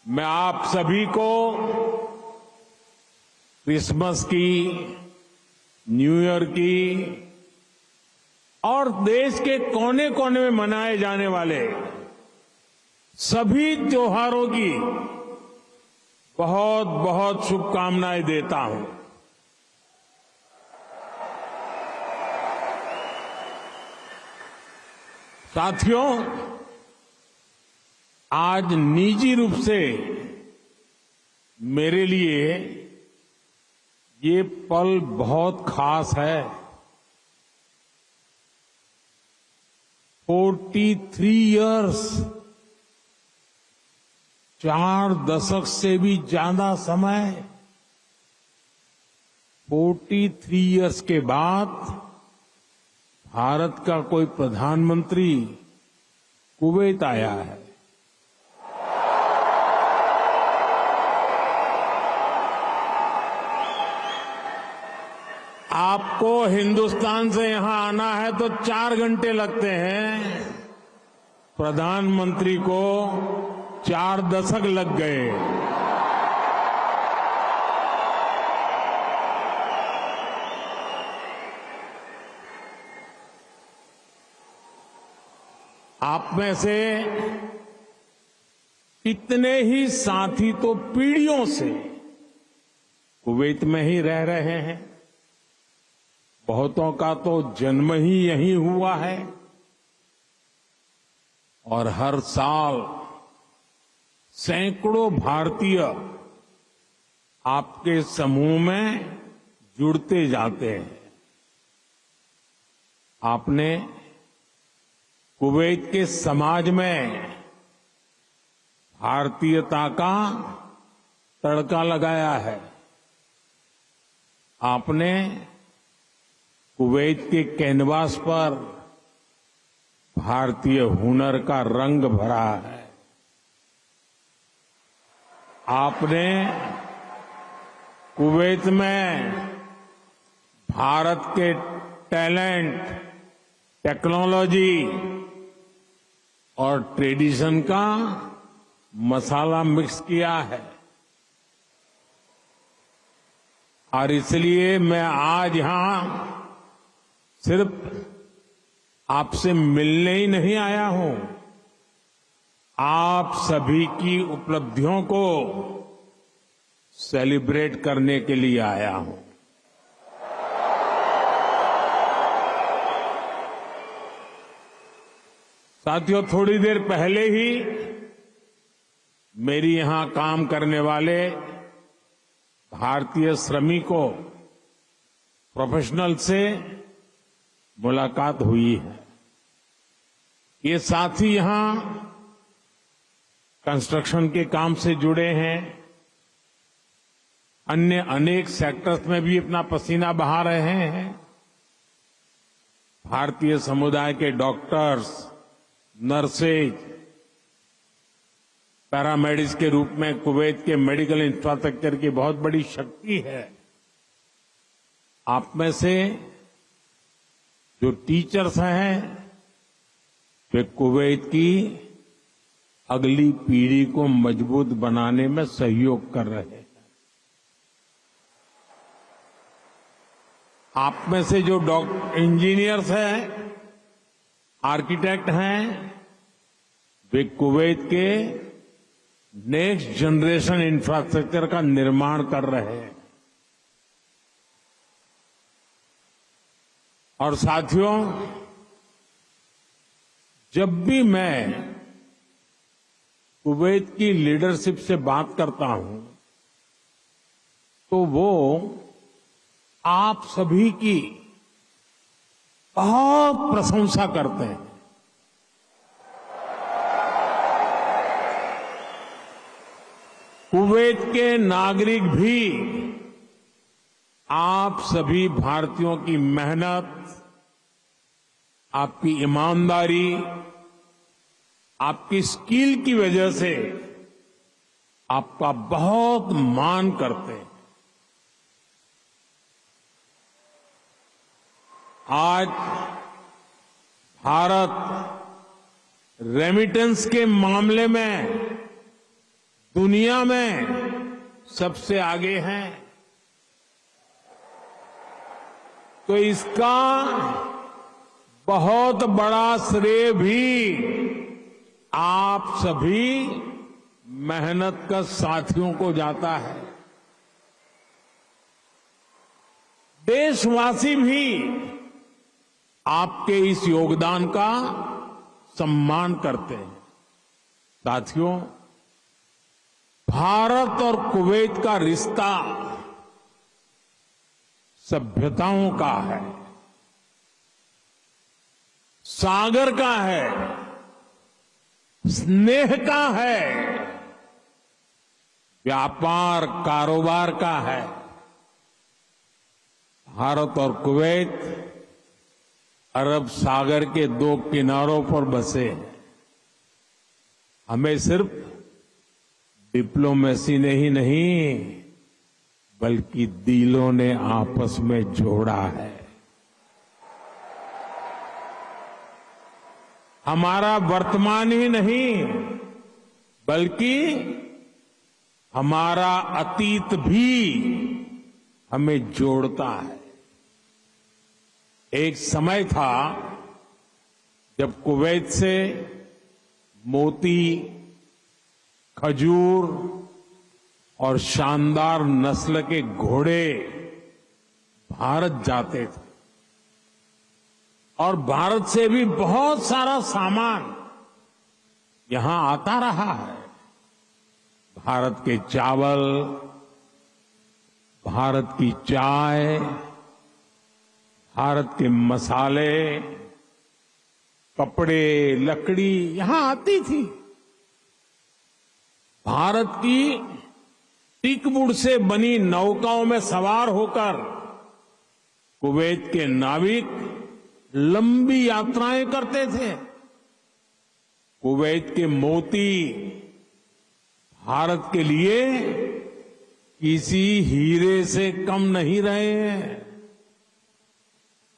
मैं आप सभी को क्रिसमस की, न्यू ईयर की और देश के कोने कोने में मनाए जाने वाले सभी त्योहारों की बहुत बहुत शुभकामनाएं देता हूं। साथियों, आज निजी रूप से मेरे लिए ये पल बहुत खास है। 43 इयर्स, 4 दशक से भी ज्यादा समय, 43 इयर्स के बाद भारत का कोई प्रधानमंत्री कुवैत आया है। आपको हिंदुस्तान से यहां आना है तो 4 घंटे लगते हैं, प्रधानमंत्री को 4 दशक लग गए। आप में से कितने ही साथी तो पीढ़ियों से कुवैत में ही रह रहे हैं। बहुतों का तो जन्म ही यहीं हुआ है और हर साल सैकड़ों भारतीय आपके समूह में जुड़ते जाते हैं। आपने कुवैत के समाज में भारतीयता का तड़का लगाया है। आपने कुवैत के कैनवास पर भारतीय हुनर का रंग भरा है। आपने कुवैत में भारत के टैलेंट, टेक्नोलॉजी और ट्रेडिशन का मसाला मिक्स किया है। और इसलिए मैं आज यहां सिर्फ आपसे मिलने ही नहीं आया हूं, आप सभी की उपलब्धियों को सेलिब्रेट करने के लिए आया हूं। साथियों, थोड़ी देर पहले ही मेरी यहां काम करने वाले भारतीय श्रमिकों, प्रोफेशनल से मुलाकात हुई है। ये साथी यहां कंस्ट्रक्शन के काम से जुड़े हैं, अन्य अनेक सेक्टर्स में भी अपना पसीना बहा रहे हैं। भारतीय समुदाय के डॉक्टर्स, नर्सेज, पैरामेडिक्स के रूप में कुवैत के मेडिकल इंफ्रास्ट्रक्चर की बहुत बड़ी शक्ति है। आप में से जो टीचर्स हैं, वे कुवैत की अगली पीढ़ी को मजबूत बनाने में सहयोग कर रहे हैं। आप में से जो इंजीनियर्स हैं, आर्किटेक्ट हैं, वे कुवैत के नेक्स्ट जनरेशन इंफ्रास्ट्रक्चर का निर्माण कर रहे हैं। और साथियों, जब भी मैं कुवैत की लीडरशिप से बात करता हूं तो वो आप सभी की बहुत प्रशंसा करते हैं। कुवैत के नागरिक भी आप सभी भारतीयों की मेहनत, आपकी ईमानदारी, आपकी स्किल की वजह से आपका बहुत मान करते हैं। आज भारत रेमिटेंस के मामले में दुनिया में सबसे आगे हैं। तो इसका बहुत बड़ा श्रेय भी आप सभी मेहनतकश साथियों को जाता है। देशवासी भी आपके इस योगदान का सम्मान करते हैं। साथियों, भारत और कुवैत का रिश्ता सभ्यताओं का है, सागर का है, स्नेह का है, व्यापार कारोबार का है। भारत और कुवैत अरब सागर के दो किनारों पर बसे हैं। हमें सिर्फ डिप्लोमेसी ने ही नहीं बल्कि दिलों ने आपस में जोड़ा है। हमारा वर्तमान ही नहीं बल्कि हमारा अतीत भी हमें जोड़ता है। एक समय था जब कुवैत से मोती, खजूर और शानदार नस्ल के घोड़े भारत जाते थे और भारत से भी बहुत सारा सामान यहां आता रहा है। भारत के चावल, भारत की चाय, भारत के मसाले, कपड़े, लकड़ी यहां आती थी। भारत की टीकवुड से बनी नौकाओं में सवार होकर कुवैत के नाविक लंबी यात्राएं करते थे। कुवैत के मोती भारत के लिए किसी हीरे से कम नहीं रहे हैं।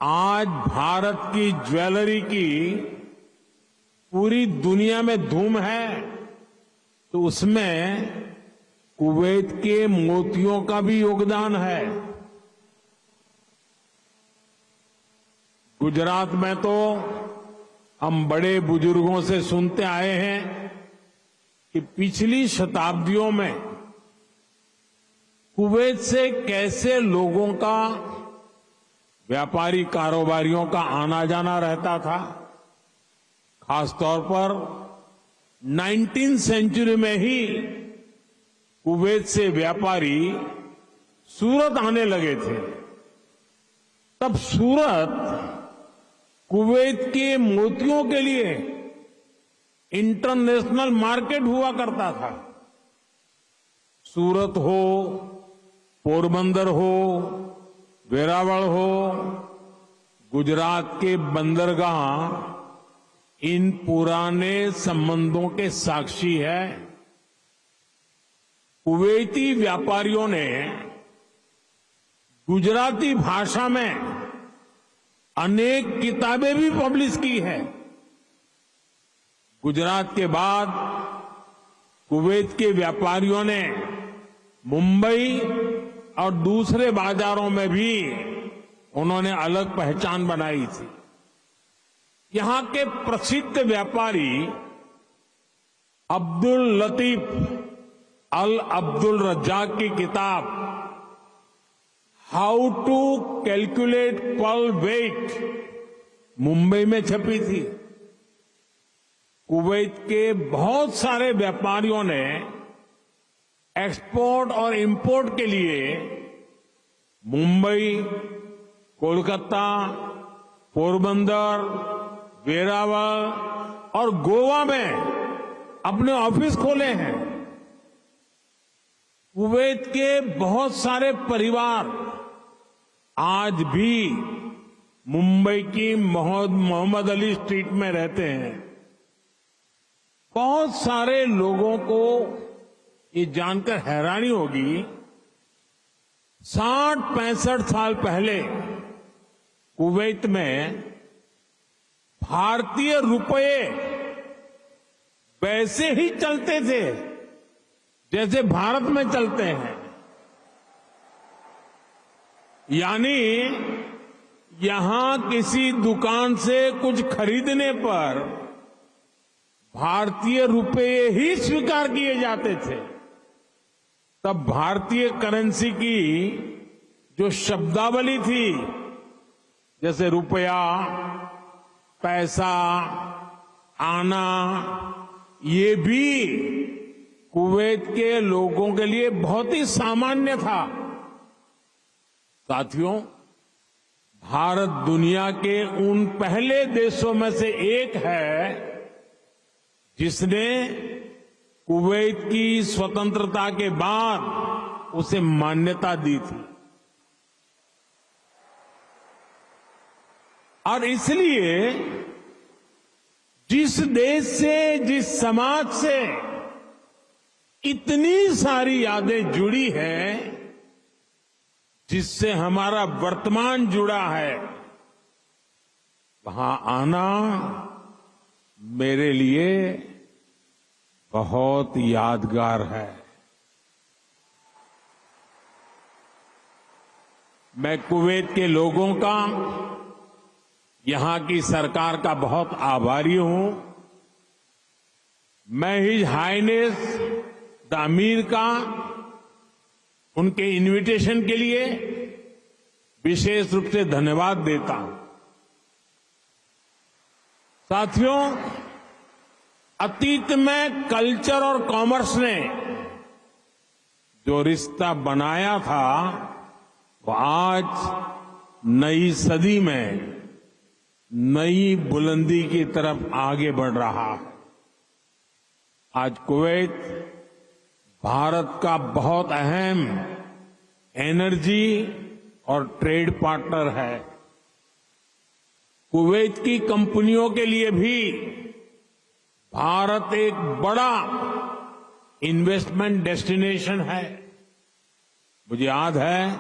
आज भारत की ज्वेलरी की पूरी दुनिया में धूम है, तो उसमें कुवैत के मोतियों का भी योगदान है। गुजरात में तो हम बड़े बुजुर्गों से सुनते आए हैं कि पिछली शताब्दियों में कुवैत से कैसे लोगों का, व्यापारी कारोबारियों का आना जाना रहता था। खासतौर पर 19वीं सेंचुरी में ही कुवैत से व्यापारी सूरत आने लगे थे। तब सूरत कुवैत के मोतियों के लिए इंटरनेशनल मार्केट हुआ करता था। सूरत हो, पोरबंदर हो, वेरावल हो, गुजरात के बंदरगाह इन पुराने संबंधों के साक्षी है। कुवैती व्यापारियों ने गुजराती भाषा में अनेक किताबें भी पब्लिश की है। गुजरात के बाद कुवैत के व्यापारियों ने मुंबई और दूसरे बाजारों में भी उन्होंने अलग पहचान बनाई थी। यहां के प्रसिद्ध व्यापारी अब्दुल लतीफ अल अब्दुल रज्जाक की किताब how to calculate pearl weight Mumbai में छपी थी। कुवैत के बहुत सारे व्यापारियों ने एक्सपोर्ट और इंपोर्ट के लिए मुंबई, कोलकाता, पोरबंदर, वेरावल और गोवा में अपने ऑफिस खोले हैं। कुवैत के बहुत सारे परिवार आज भी मुंबई की मोहम्मद अली स्ट्रीट में रहते हैं। बहुत सारे लोगों को ये जानकर हैरानी होगी, 60-65 साल पहले कुवैत में भारतीय रुपये वैसे ही चलते थे जैसे भारत में चलते हैं। यानी यहां किसी दुकान से कुछ खरीदने पर भारतीय रुपये ही स्वीकार किए जाते थे। तब भारतीय करेंसी की जो शब्दावली थी, जैसे रुपया, पैसा, आना, ये भी कुवैत के लोगों के लिए बहुत ही सामान्य था। साथियों, भारत दुनिया के उन पहले देशों में से एक है जिसने कुवैत की स्वतंत्रता के बाद उसे मान्यता दी थी। और इसलिए जिस देश से, जिस समाज से इतनी सारी यादें जुड़ी हैं, जिससे हमारा वर्तमान जुड़ा है, वहां आना मेरे लिए बहुत यादगार है। मैं कुवैत के लोगों का, यहां की सरकार का बहुत आभारी हूं। मैं हिज हाइनेस द अमीर का उनके इनविटेशन के लिए विशेष रूप से धन्यवाद देता हूं। साथियों, अतीत में कल्चर और कॉमर्स ने जो रिश्ता बनाया था, वो आज नई सदी में नई बुलंदी की तरफ आगे बढ़ रहा है। आज कुवैत भारत का बहुत अहम एनर्जी और ट्रेड पार्टनर है। कुवैत की कंपनियों के लिए भी भारत एक बड़ा इन्वेस्टमेंट डेस्टिनेशन है। मुझे याद है,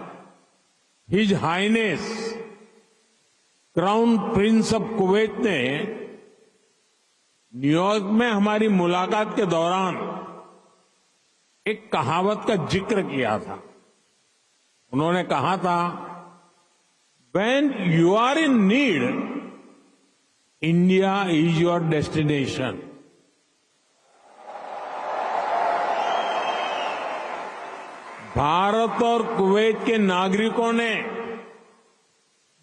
his highness crown prince of Kuwait ने न्यूयॉर्क में हमारी मुलाकात के दौरान एक कहावत का जिक्र किया था। उन्होंने कहा था, when you are in need, India is your destination. Bharat और कुवैत के नागरिकों ने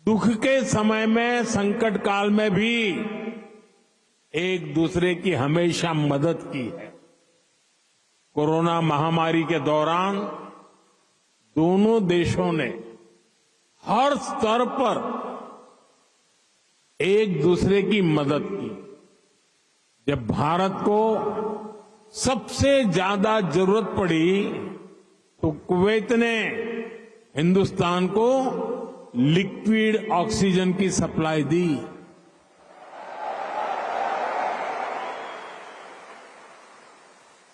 दुख के समय में, संकट काल में भी एक दूसरे की हमेशा मदद की है। कोरोना महामारी के दौरान दोनों देशों ने हर स्तर पर एक दूसरे की मदद की। जब भारत को सबसे ज्यादा जरूरत पड़ी तो कुवैत ने हिंदुस्तान को लिक्विड ऑक्सीजन की सप्लाई दी।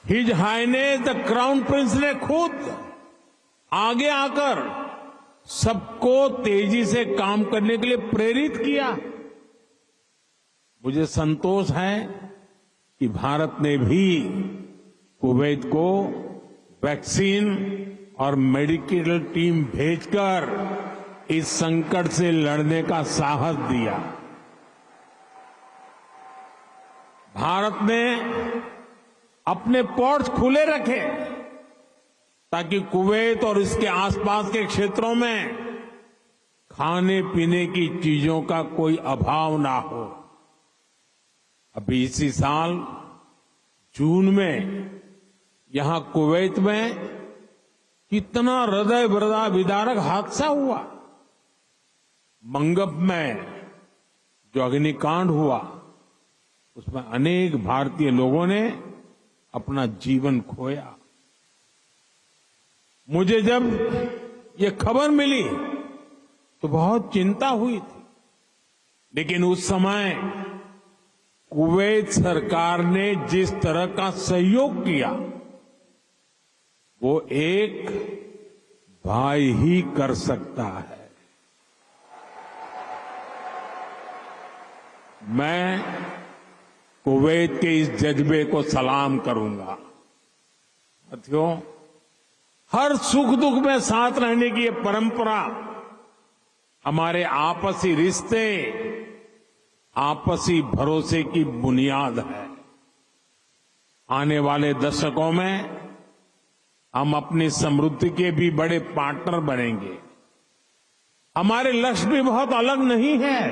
His highness the crown prince ने खुद आगे आकर सबको तेजी से काम करने के लिए प्रेरित किया। मुझे संतोष है कि भारत ने भी कुवैत को वैक्सीन और मेडिकल टीम भेजकर इस संकट से लड़ने का साहस दिया। भारत ने अपने पोर्ट्स खुले रखे ताकि कुवैत और इसके आसपास के क्षेत्रों में खाने पीने की चीजों का कोई अभाव ना हो। अभी इसी साल जून में यहां कुवैत में कितना हृदय विदारक हादसा हुआ। मंगब में जो अग्निकांड हुआ, उसमें अनेक भारतीय लोगों ने अपना जीवन खोया। मुझे जब ये खबर मिली तो बहुत चिंता हुई थी, लेकिन उस समय कुवैत सरकार ने जिस तरह का सहयोग किया, वो एक भाई ही कर सकता है। मैं कुवैत के इस जज्बे को सलाम करूंगा। साथियों, हर सुख दुख में साथ रहने की ये परंपरा हमारे आपसी रिश्ते, आपसी भरोसे की बुनियाद है। आने वाले दशकों में हम अपनी समृद्धि के भी बड़े पार्टनर बनेंगे। हमारे लक्ष्य भी बहुत अलग नहीं है।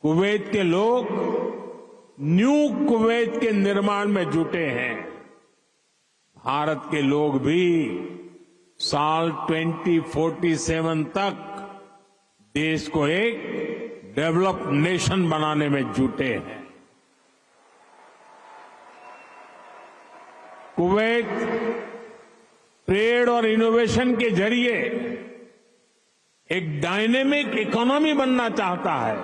कुवैत के लोग न्यू कुवैत के निर्माण में जुटे हैं। भारत के लोग भी साल 2047 तक देश को एक डेवलप्ड नेशन बनाने में जुटे हैं। कुवैत ट्रेड और इनोवेशन के जरिए एक डायनेमिक इकोनॉमी बनना चाहता है।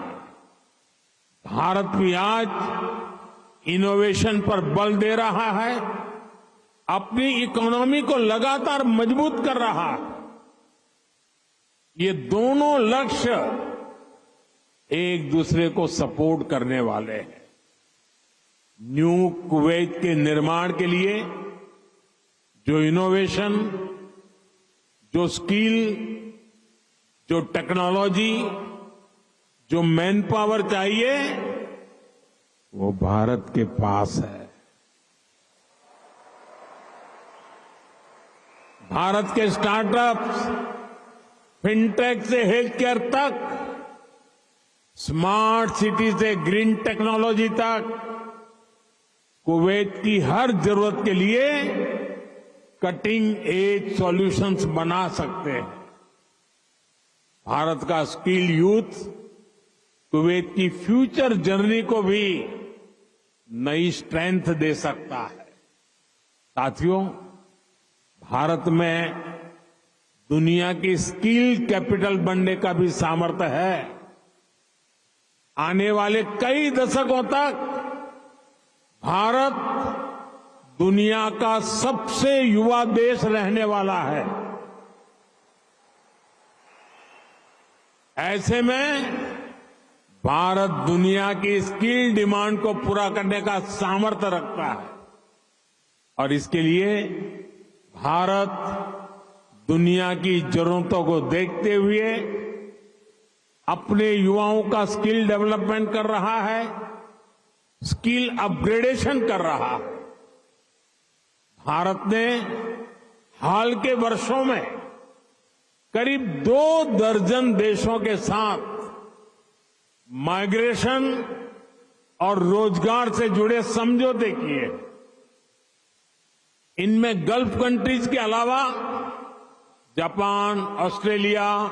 भारत भी आज इनोवेशन पर बल दे रहा है, अपनी इकोनॉमी को लगातार मजबूत कर रहा है। ये दोनों लक्ष्य एक दूसरे को सपोर्ट करने वाले हैं। न्यू कुवैत के निर्माण के लिए जो इनोवेशन, जो स्किल, जो टेक्नोलॉजी, जो मैन पावर चाहिए, वो भारत के पास है। भारत के स्टार्टअप्स, फिनटेक से हेल्थ केयर तक, स्मार्ट सिटी से ग्रीन टेक्नोलॉजी तक, कुवैत की हर जरूरत के लिए कटिंग एज सॉल्यूशंस बना सकते हैं। भारत का स्किल यूथ कुवैत की फ्यूचर जर्नी को भी नई स्ट्रेंथ दे सकता है। साथियों, भारत में दुनिया की स्किल कैपिटल बनने का भी सामर्थ्य है। आने वाले कई दशकों तक भारत दुनिया का सबसे युवा देश रहने वाला है। ऐसे में भारत दुनिया की स्किल डिमांड को पूरा करने का सामर्थ्य रखता है और इसके लिए भारत दुनिया की जरूरतों को देखते हुए अपने युवाओं का स्किल डेवलपमेंट कर रहा है, स्किल अपग्रेडेशन कर रहा है। भारत ने हाल के वर्षों में करीब 2 दर्जन देशों के साथ माइग्रेशन और रोजगार से जुड़े समझौते किए। इनमें गल्फ कंट्रीज के अलावा Japan, Australia,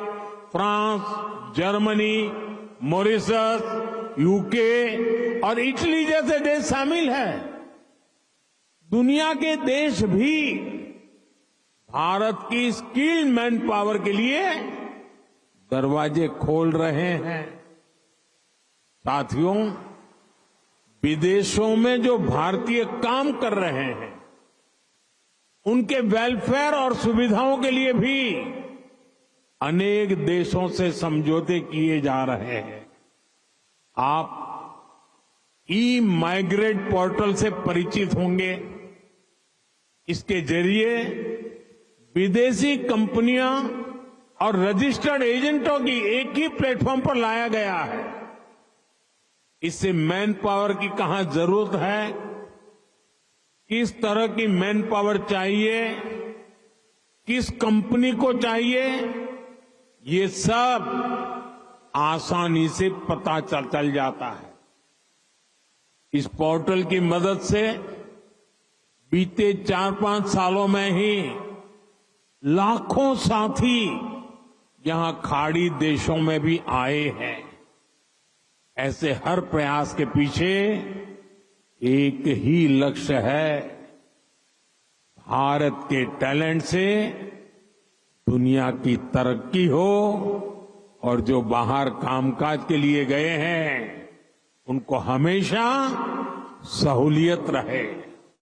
France, Germany, Mauritius, UK और इटली जैसे देश शामिल हैं। दुनिया के देश भी भारत की स्किल्ड मैन पावर के लिए दरवाजे खोल रहे हैं। साथियों, विदेशों में जो भारतीय काम कर रहे हैं, उनके वेलफेयर और सुविधाओं के लिए भी अनेक देशों से समझौते किए जा रहे हैं। आप ई माइग्रेट पोर्टल से परिचित होंगे। इसके जरिए विदेशी कंपनियां और रजिस्टर्ड एजेंटों की एक ही प्लेटफॉर्म पर लाया गया है। इससे मैन पावर की कहां जरूरत है, किस तरह की मैन पावर चाहिए, किस कंपनी को चाहिए, ये सब आसानी से पता चल जाता है। इस पोर्टल की मदद से बीते 4-5 सालों में ही लाखों साथी यहां खाड़ी देशों में भी आए हैं। ऐसे हर प्रयास के पीछे एक ही लक्ष्य है, भारत के टैलेंट से दुनिया की तरक्की हो और जो बाहर कामकाज के लिए गए हैं उनको हमेशा सहूलियत रहे।